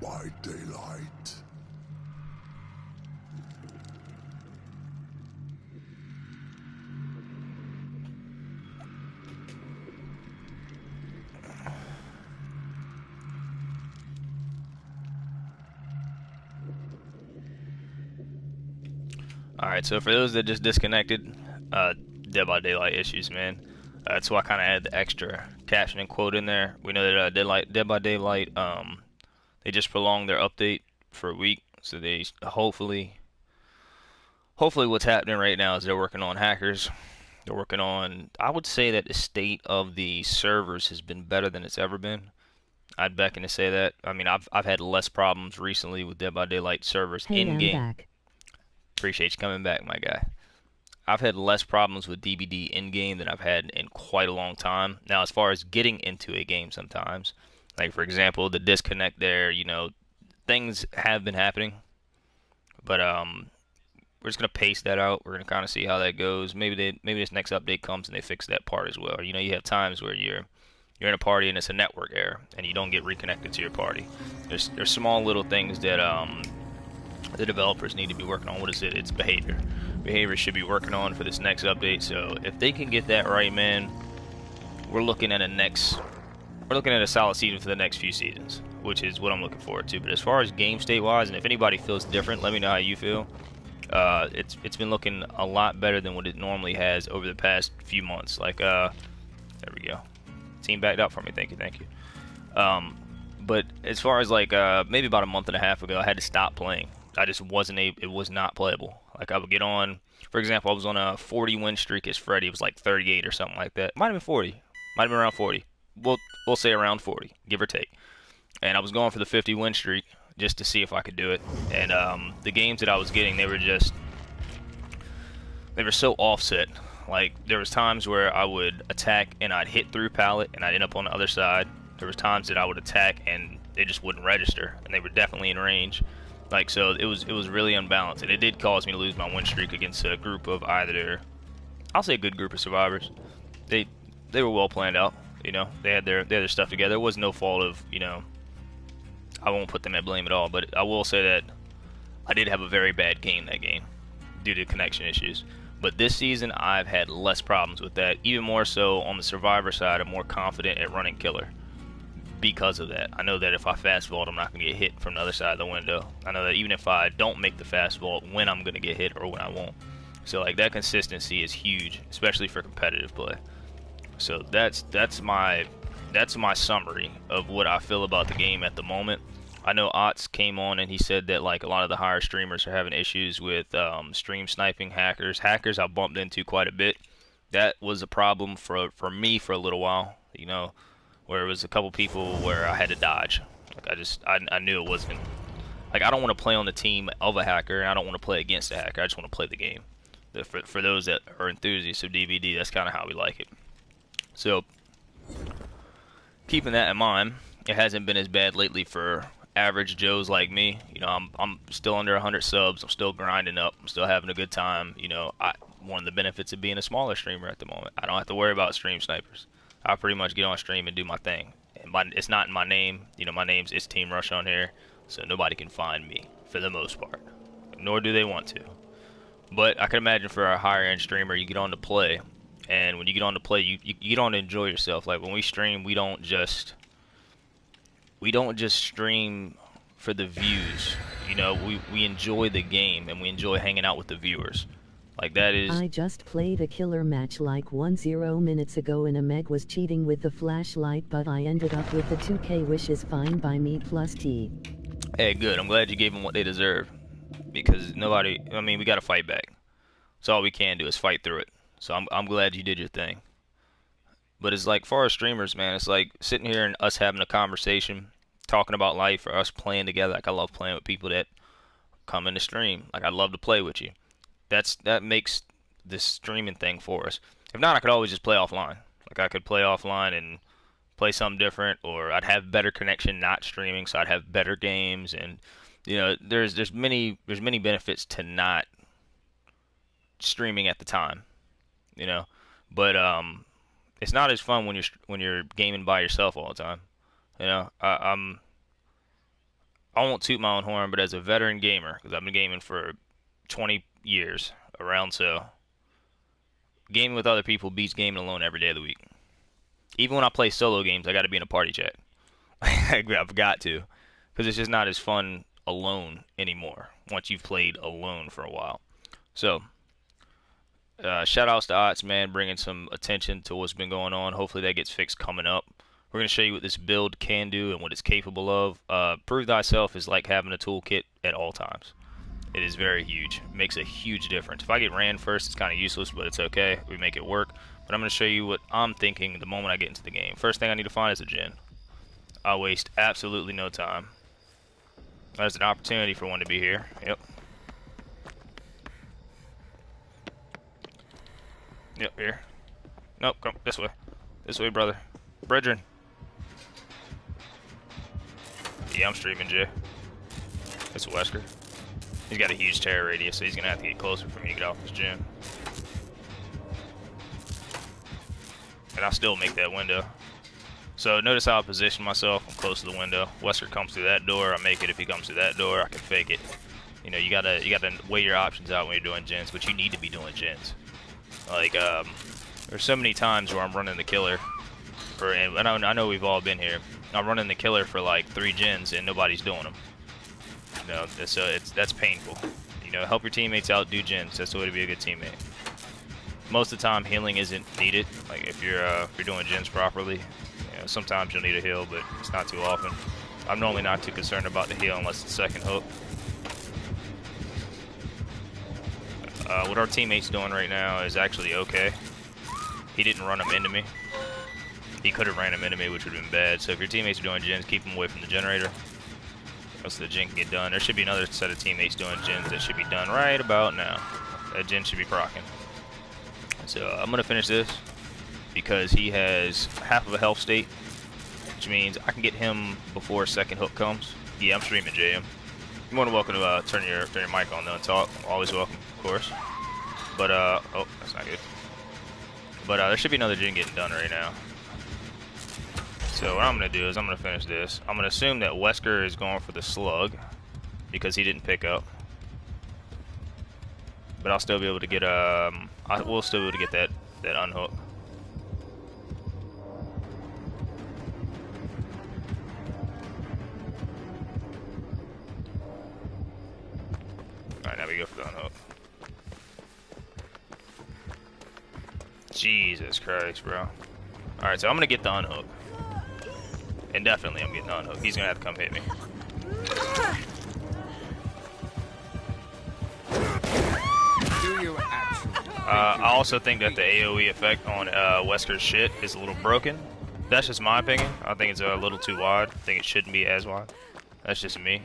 by daylight. Alright, so for those that just disconnected, Dead by Daylight issues, man. That's why I kind of add the extra caption and quote in there. We know that Dead by Daylight, they just prolonged their update for a week, so they hopefully what's happening right now is they're working on hackers. They're working on. I would say that the state of the servers has been better than it's ever been. I'd beckon to say that. I mean, I've had less problems recently with Dead by Daylight servers Hey, in I'm game. back. Appreciate you coming back, my guy. I've had less problems with DBD in game than I've had in quite a long time. Now, as far as getting into a game, sometimes, like for example, the disconnect there, things have been happening, but we're just gonna pace that out. We're gonna kind of see how that goes. Maybe this next update comes and they fix that part as well. You have times where you're in a party and it's a network error and you don't get reconnected to your party. There's small little things that the developers need to be working on. What is it? It's behavior. Behavior should be working on for this next update. So if they can get that right, man, we're looking at a solid season for the next few seasons, which is what I'm looking forward to. But as far as game state wise, and if anybody feels different, let me know how you feel. It's been looking a lot better than what it normally has over the past few months. There we go. Team backed up for me. Thank you. But as far as maybe about a month and a half ago, I had to stop playing. I just wasn't able. It was not playable. Like I would get on, for example, I was on a 40 win streak as Freddy. It was like 38 or something like that. Might have been 40. Might have been around 40. We'll say around 40, give or take. And I was going for the 50 win streak just to see if I could do it. And the games that I was getting, they were so offset. Like there was times where I would attack and I'd hit through pallet and I'd end up on the other side. There was times that I would attack and they just wouldn't register, and they were definitely in range. So it was really unbalanced, and it did cause me to lose my win streak against a group of I'll say a good group of survivors. They were well planned out. They had their stuff together. It was no fault of I won't put them at blame at all, but I will say that I did have a very bad game that game due to connection issues. But this season, I've had less problems with that. Even more so on the survivor side, I'm more confident at running killer because of that. I know that if I fast vault, I'm not going to get hit from the other side of the window. I know that even if I don't make the fast vault, when I'm going to get hit or when I won't. So that consistency is huge, especially for competitive play. So that's my summary of what I feel about the game at the moment. I know Otts came on and he said that a lot of the higher streamers are having issues with stream sniping hackers. Hackers I bumped into quite a bit. That was a problem for me for a little while. Where it was a couple people where I had to dodge. I knew it wasn't. I don't want to play on the team of a hacker, and I don't want to play against a hacker. I just want to play the game. For those that are enthusiasts of DBD, that's kind of how we like it. So, keeping that in mind, it hasn't been as bad lately for average Joes like me. I'm still under 100 subs. I'm still grinding up. I'm still having a good time. One of the benefits of being a smaller streamer at the moment, I don't have to worry about stream snipers. I pretty much get on stream and do my thing. And it's not in my name. My name's It's Team Rush on here, so nobody can find me for the most part. Nor do they want to. But I can imagine for a higher end streamer, you get on to play, and when you get on to play, you get on to enjoy yourself. Like when we stream, we don't just stream for the views. We enjoy the game and we enjoy hanging out with the viewers. That is. I just played a killer match 10 minutes ago and a Meg was cheating with the flashlight, but I ended up with the 2k wishes fine by me plus T. Hey, good. I'm glad you gave them what they deserve. Because we gotta fight back. So all we can do is fight through it. So I'm glad you did your thing. But it's far as streamers, man, it's sitting here and us having a conversation, talking about life, or us playing together. I love playing with people that come in the stream. I love to play with you. That makes this streaming thing for us. If not, I could always just play offline. I could play offline and play something different, or I'd have better connection not streaming, so I'd have better games. And there's many benefits to not streaming at the time. But it's not as fun when you're gaming by yourself all the time. I won't toot my own horn, but as a veteran gamer, because I've been gaming for 20 years, around so, gaming with other people beats gaming alone every day of the week. Even when I play solo games, I got to be in a party chat. I've got to, because it's just not as fun alone anymore once you've played alone for a while. So, shout outs to Ots, man, bringing some attention to what's been going on. Hopefully that gets fixed coming up. We're going to show you what this build can do and what it's capable of. Prove thyself is like having a toolkit at all times. It is very huge. It makes a huge difference. If I get ran first, it's kind of useless, but it's okay. We make it work. But I'm going to show you what I'm thinking the moment I get into the game. First thing I need to find is a gen. I waste absolutely no time. There's an opportunity for one to be here. Yep. Yep, here. Nope, come this way. This way, brother. Brethren. Yeah, I'm streaming, Jay. It's Wesker. He's got a huge terror radius, so he's gonna have to get closer for me to get off this gen. And I'll still make that window. So notice how I position myself. I'm close to the window. Wesker comes through that door. I make it. If he comes through that door, I can fake it. You know, you gotta weigh your options out when you're doing gens, but you need to be doing gens. Like, there's so many times where I'm running the killer, and I know we've all been here. I'm running the killer for like 3 gens and nobody's doing them. You know, so that's painful. You know, help your teammates out, do gens. That's the way to be a good teammate. Most of the time, healing isn't needed. Like if you're doing gens properly, you know, sometimes you'll need a heal, but it's not too often. I'm normally not too concerned about the heal unless it's second hook. What our teammate's doing right now is actually okay. He didn't run him into me. He could have ran him into me, which would have been bad. So if your teammates are doing gens, keep them away from the generator. So the gen can get done. There should be another set of teammates doing gens that should be done right about now. That gen should be proccing. So I'm going to finish this because he has half of a health state, which means I can get him before second hook comes. Yeah, I'm streaming, JM. You're more than welcome to turn your mic on though and talk. Always welcome, of course. But oh, that's not good. But there should be another gen getting done right now. So what I'm gonna do is I'm gonna finish this. I'm gonna assume that Wesker is going for the slug because he didn't pick up. But I'll still be able to get we'll still be able to get that unhook. Alright, now we go for the unhook. Jesus Christ, bro. Alright, so I'm gonna get the unhook. And definitely I'm getting the unhook. He's gonna have to come hit me. I also think that the AoE effect on Wesker's shit is a little broken. That's just my opinion. I think it's a little too wide. I think it shouldn't be as wide. That's just me.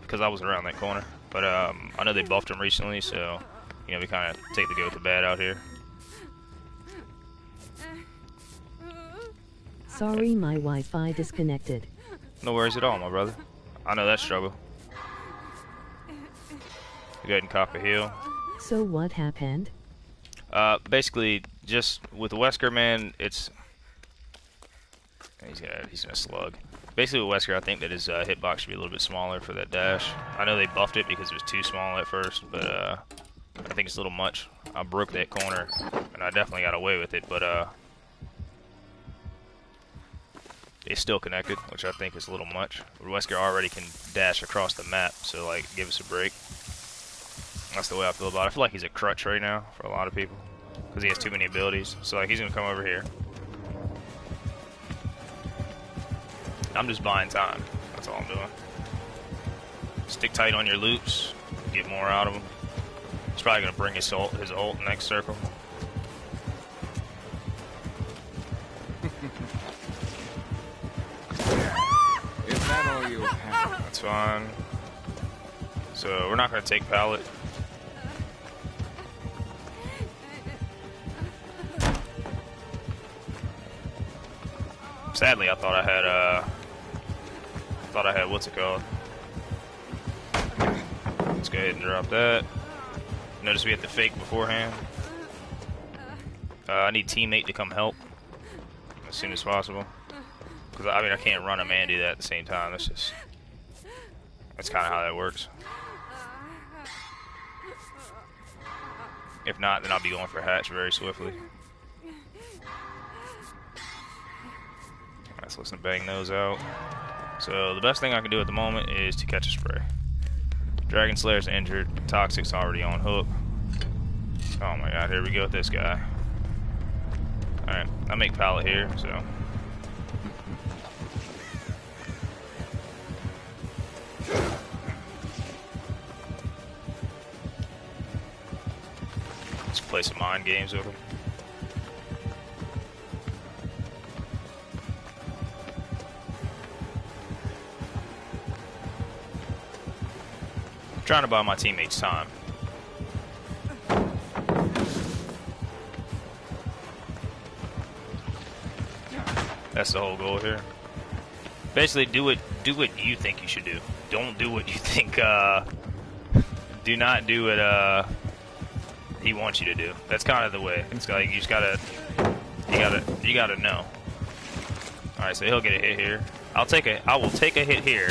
Because I was around that corner. But I know they buffed him recently, so you know we kind of take the good with the bad out here. Sorry, my Wi-Fi disconnected. No worries at all, my brother. I know that struggle. Go ahead and cop a heal. So what happened? Basically, just with Wesker, man, it's he's gonna slug. Basically, with Wesker, I think that his hitbox should be a little bit smaller for that dash. I know they buffed it because it was too small at first, but I think it's a little much. I broke that corner, and I definitely got away with it, but it's still connected, which I think is a little much. Wesker already can dash across the map, so like, give us a break. That's the way I feel about it. I feel like he's a crutch right now for a lot of people because he has too many abilities. So like, he's gonna come over here. I'm just buying time. That's all I'm doing. Stick tight on your loops. Get more out of him. He's probably gonna bring his ult next circle. Is that all you have? That's fine. So we're not gonna take pallet. Sadly, I thought I had what's it called? Let's go ahead and drop that. Notice we have to fake beforehand. I need teammate to come help as soon as possible. Because I mean, I can't run him and do that at the same time. That's just That's kind of how that works. If not, then I'll be going for hatch very swiftly. Alright, so let's bang those out. So the best thing I can do at the moment is to catch a spray. Dragon Slayer's injured. Toxic's already on hook. Oh my god, here we go with this guy. Alright, I make pallet here, so. Let's play some mind games with him. I'm trying to buy my teammates time. That's the whole goal here. Basically, do what you think you should do. Don't do what you think. Do not do what he wants you to do. That's kind of the way. It's like you just gotta know. All right, so he'll get a hit here. I will take a hit here.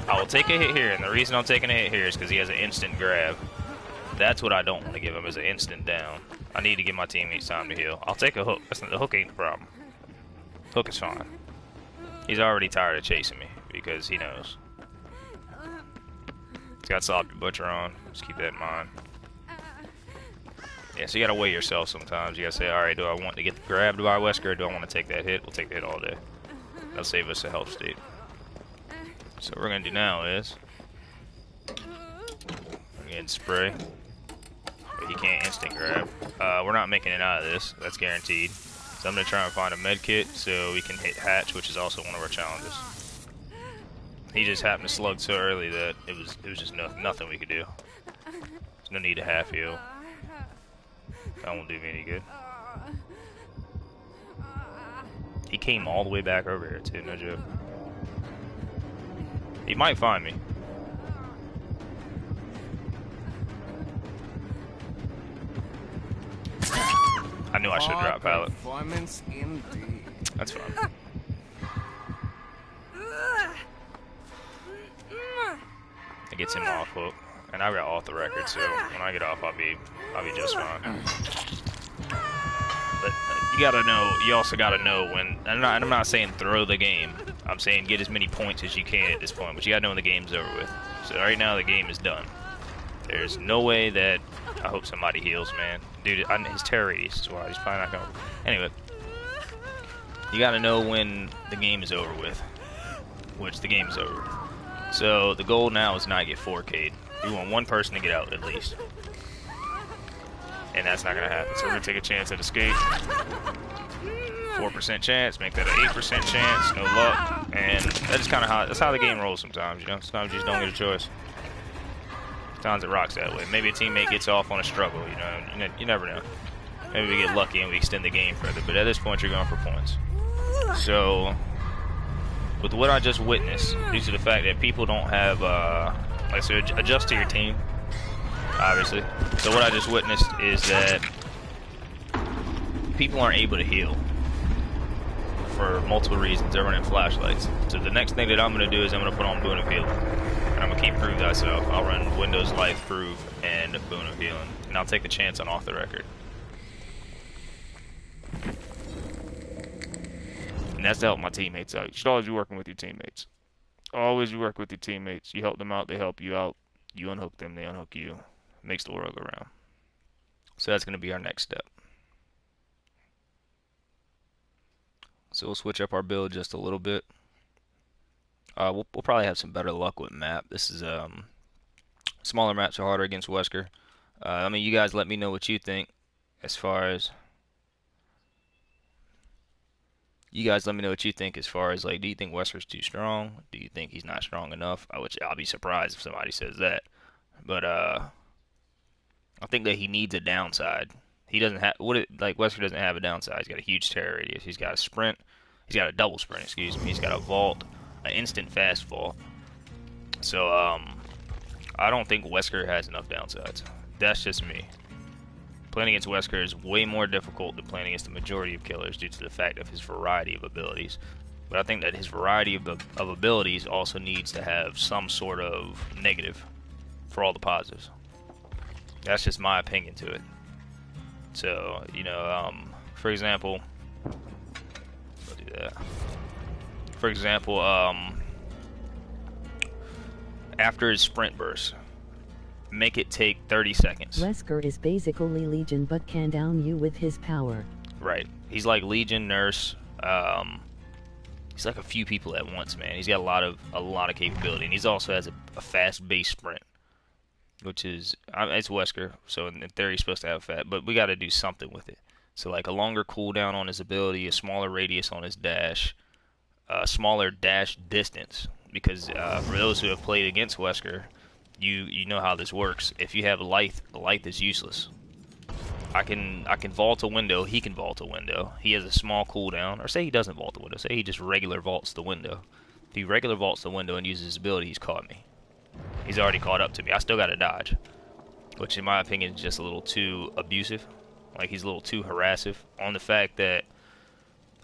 I will take a hit here, and the reason I'm taking a hit here is because he has an instant grab. That's what I don't want to give him, is an instant down. I need to give my teammates time to heal. I'll take a hook. The hook ain't the problem. Hook is fine. He's already tired of chasing me because he knows. He's got Sloppy Butcher on. Just keep that in mind. Yeah, so you gotta weigh yourself sometimes. You gotta say, alright, do I want to get grabbed by Wesker or do I want to take that hit? We'll take the hit all day. That'll save us a health state. So what we're gonna do now is we're gonna spray. But he can't instant grab. We're not making it out of this. That's guaranteed. So I'm gonna try and find a med kit so we can hit hatch, which is also one of our challenges. He just happened to slug so early that it was just nothing we could do. There's no need to half heal. That won't do me any good. He came all the way back over here too, no joke. He might find me. I knew I should drop pallet. Performance indeed. That's fine. It gets him off hook, and I got off the record, so when I get off, I'll be just fine. But you gotta know. You also gotta know when. I'm not saying throw the game. I'm saying get as many points as you can at this point. But you gotta know when the game's over with. So right now the game is done. There's no way that. I hope somebody heals, man. Dude, his terror radius is why he's probably not gonna. Anyway, you gotta know when the game is over with. Which the game is over with. So the goal now is not get 4K'd. We want one person to get out at least. And that's not gonna happen. So we're gonna take a chance at escape. 4% chance, make that an 8% chance, no luck. And that's kind of that's how the game rolls sometimes, you know? Sometimes you just don't get a choice. Sometimes it rocks that way. Maybe a teammate gets off on a struggle, you know? You never know. Maybe we get lucky and we extend the game further. But at this point, you're going for points. So, with what I just witnessed, due to the fact that people don't have, like, so adjust to your team, obviously. So what I just witnessed is that people aren't able to heal for multiple reasons. They're running flashlights. So the next thing that I'm going to do is I'm going to put on Boon of Healing. And I'm going to keep Prove Thyself. I'll run Windows Life, Prove, and Boon of Healing. And I'll take the chance on Off the Record. And that's to help my teammates out. You should always be working with your teammates. Always work with your teammates. You help them out, they help you out. You unhook them, they unhook you. It makes the world go round. So that's going to be our next step. So we'll switch up our build just a little bit. We'll probably have some better luck with map. This is smaller maps are harder against Wesker. I mean, you guys let me know what you think as far as. You guys let me know what you think as far as, like, do you think Wesker's too strong? Do you think he's not strong enough? I'll be surprised if somebody says that. But I think that he needs a downside. He doesn't have Wesker doesn't have a downside. He's got a huge terror radius. He's got a sprint. He's got a double sprint. Excuse me. He's got a vault, an instant fast vault. So I don't think Wesker has enough downsides. That's just me. Playing against Wesker is way more difficult than playing against the majority of killers due to the fact of his variety of abilities. But I think that his variety of abilities also needs to have some sort of negative for all the positives. That's just my opinion to it. So, you know, for example, I'll do that. For example, after his sprint burst, make it take 30 seconds. Wesker is basically Legion but can down you with his power. Right. He's like Legion, Nurse. He's like a few people at once, man. He's got a lot of capability, and he's also has a fast base sprint, which is it's Wesker, so in theory he's supposed to have fat, but we got to do something with it. So like a longer cooldown on his ability, a smaller radius on his dash, a smaller dash distance. Because for those who have played against Wesker, you know how this works. If you have Lithe, the Lithe is useless. I can vault a window, he can vault a window. He has a small cooldown, or say he doesn't vault the window, say he just regular vaults the window. If he regular vaults the window and uses his ability, he's caught me. He's already caught up to me. I still got to dodge, which in my opinion is just a little too abusive. Like he's a little too harassive on the fact that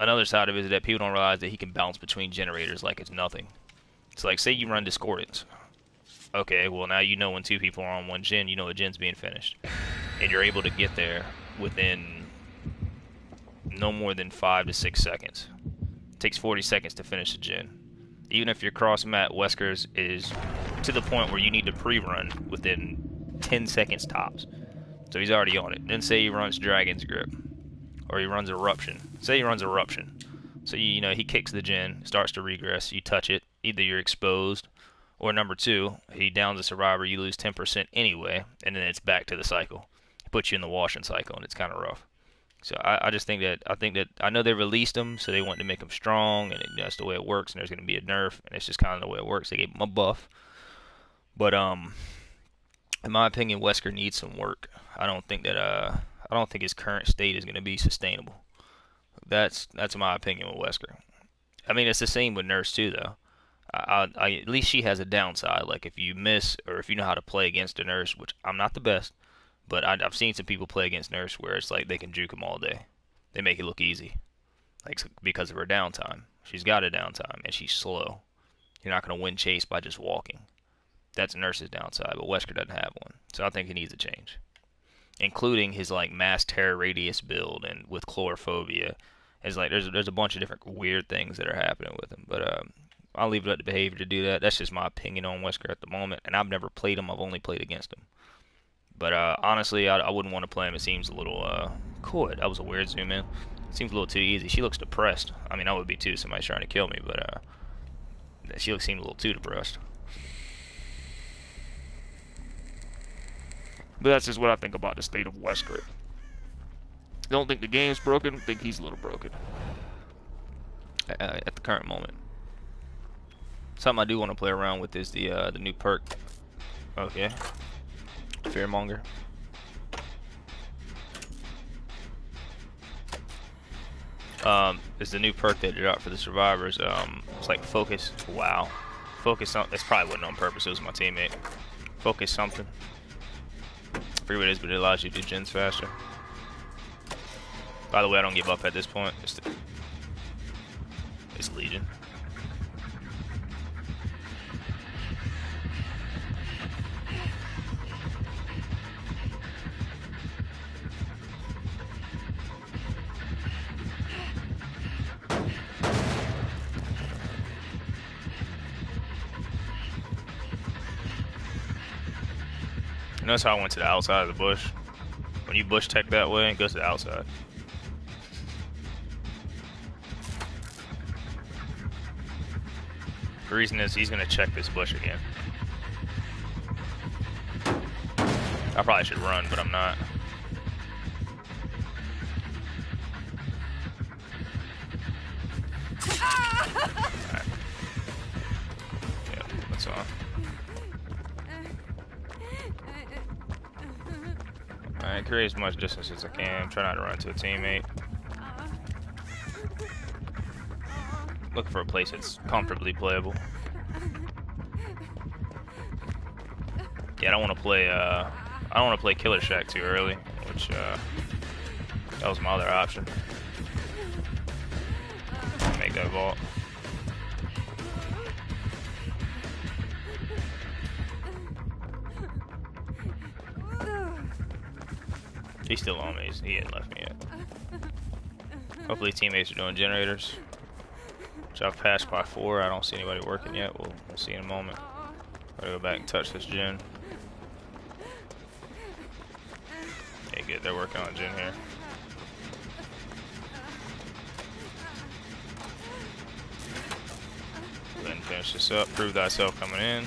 another side of it is that people don't realize that he can bounce between generators like it's nothing. It's like, say you run Discordance. Okay, well now you know when two people are on one gen, you know a gen's being finished. And you're able to get there within no more than 5 to 6 seconds. It takes 40 seconds to finish a gen. Even if your cross mat Wesker's is to the point where you need to pre-run within 10 seconds tops. So he's already on it. Then say he runs Dragon's Grip. Or he runs Eruption. Say he runs Eruption. So you know he kicks the gen, starts to regress, you touch it, either you're exposed, or number two, he downs a survivor, you lose 10% anyway, and then it's back to the cycle. It puts you in the washing cycle, and it's kind of rough. So I just think that I know they released him, so they want to make him strong, and that's the way it works. And there's going to be a nerf, and it's just kind of the way it works. They gave him a buff, but in my opinion, Wesker needs some work. I don't think his current state is going to be sustainable. That's my opinion with Wesker. I mean, it's the same with Nurse too, though. At least she has a downside. Like if you miss, or if you know how to play against a Nurse, which I'm not the best. But I've seen some people play against Nurse where it's like they can juke him all day. They make it look easy, like because of her downtime. She's got a downtime and she's slow. You're not going to win chase by just walking. That's Nurse's downside, but Wesker doesn't have one. So I think he needs a change, including his like mass terror radius build and with chlorophobia. It's like there's a bunch of different weird things that are happening with him. But I'll leave it up to behavior to do that. That's just my opinion on Wesker at the moment, and I've never played him. I've only played against him. But honestly, I wouldn't want to play him. It seems a little cool. That was a weird zoom in. It seems a little too easy. She looks depressed. I mean, I would be too. Somebody's trying to kill me, but she seemed a little too depressed. But that's just what I think about the state of Wesker. Don't think the game's broken. Think he's a little broken at the current moment. Something I do want to play around with is the new perk. Okay. Fearmonger. It's the new perk that they dropped for the survivors. It's like focus. Wow. Focus on. That's probably wasn't on purpose. It was my teammate. Focus something. I forget what it is, but it allows you to do gens faster. By the way, I don't give up at this point. It's Legion. Notice how I went to the outside of the bush. When you bush tech that way, it goes to the outside. The reason is he's going to check this bush again. I probably should run, but I'm not. Right. Yeah, that's on. Alright, create as much distance as I can. Try not to run into a teammate. Looking for a place that's comfortably playable. Yeah, I don't want to play Killer Shack too early, which that was my other option. Make that vault. He's still on me. He hadn't left me yet. Hopefully teammates are doing generators. Which I've passed by 4. I don't see anybody working yet. We'll see in a moment. Gotta go back and touch this gen. Okay, good. They're working on gen here. Go ahead and finish this up. Prove thyself coming in.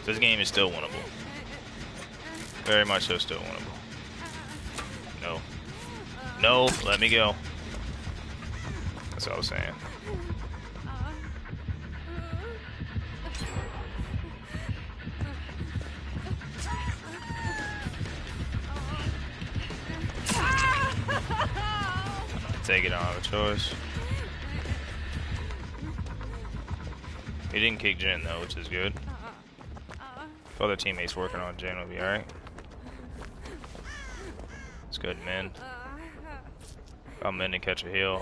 This game is still winnable. Very much so still winnable. No. No, let me go. That's what I was saying. Take it, I don't have a choice. He didn't kick Jen though, which is good. If other teammates working on Jen will be alright. It's good, men. I'm in to catch a heal.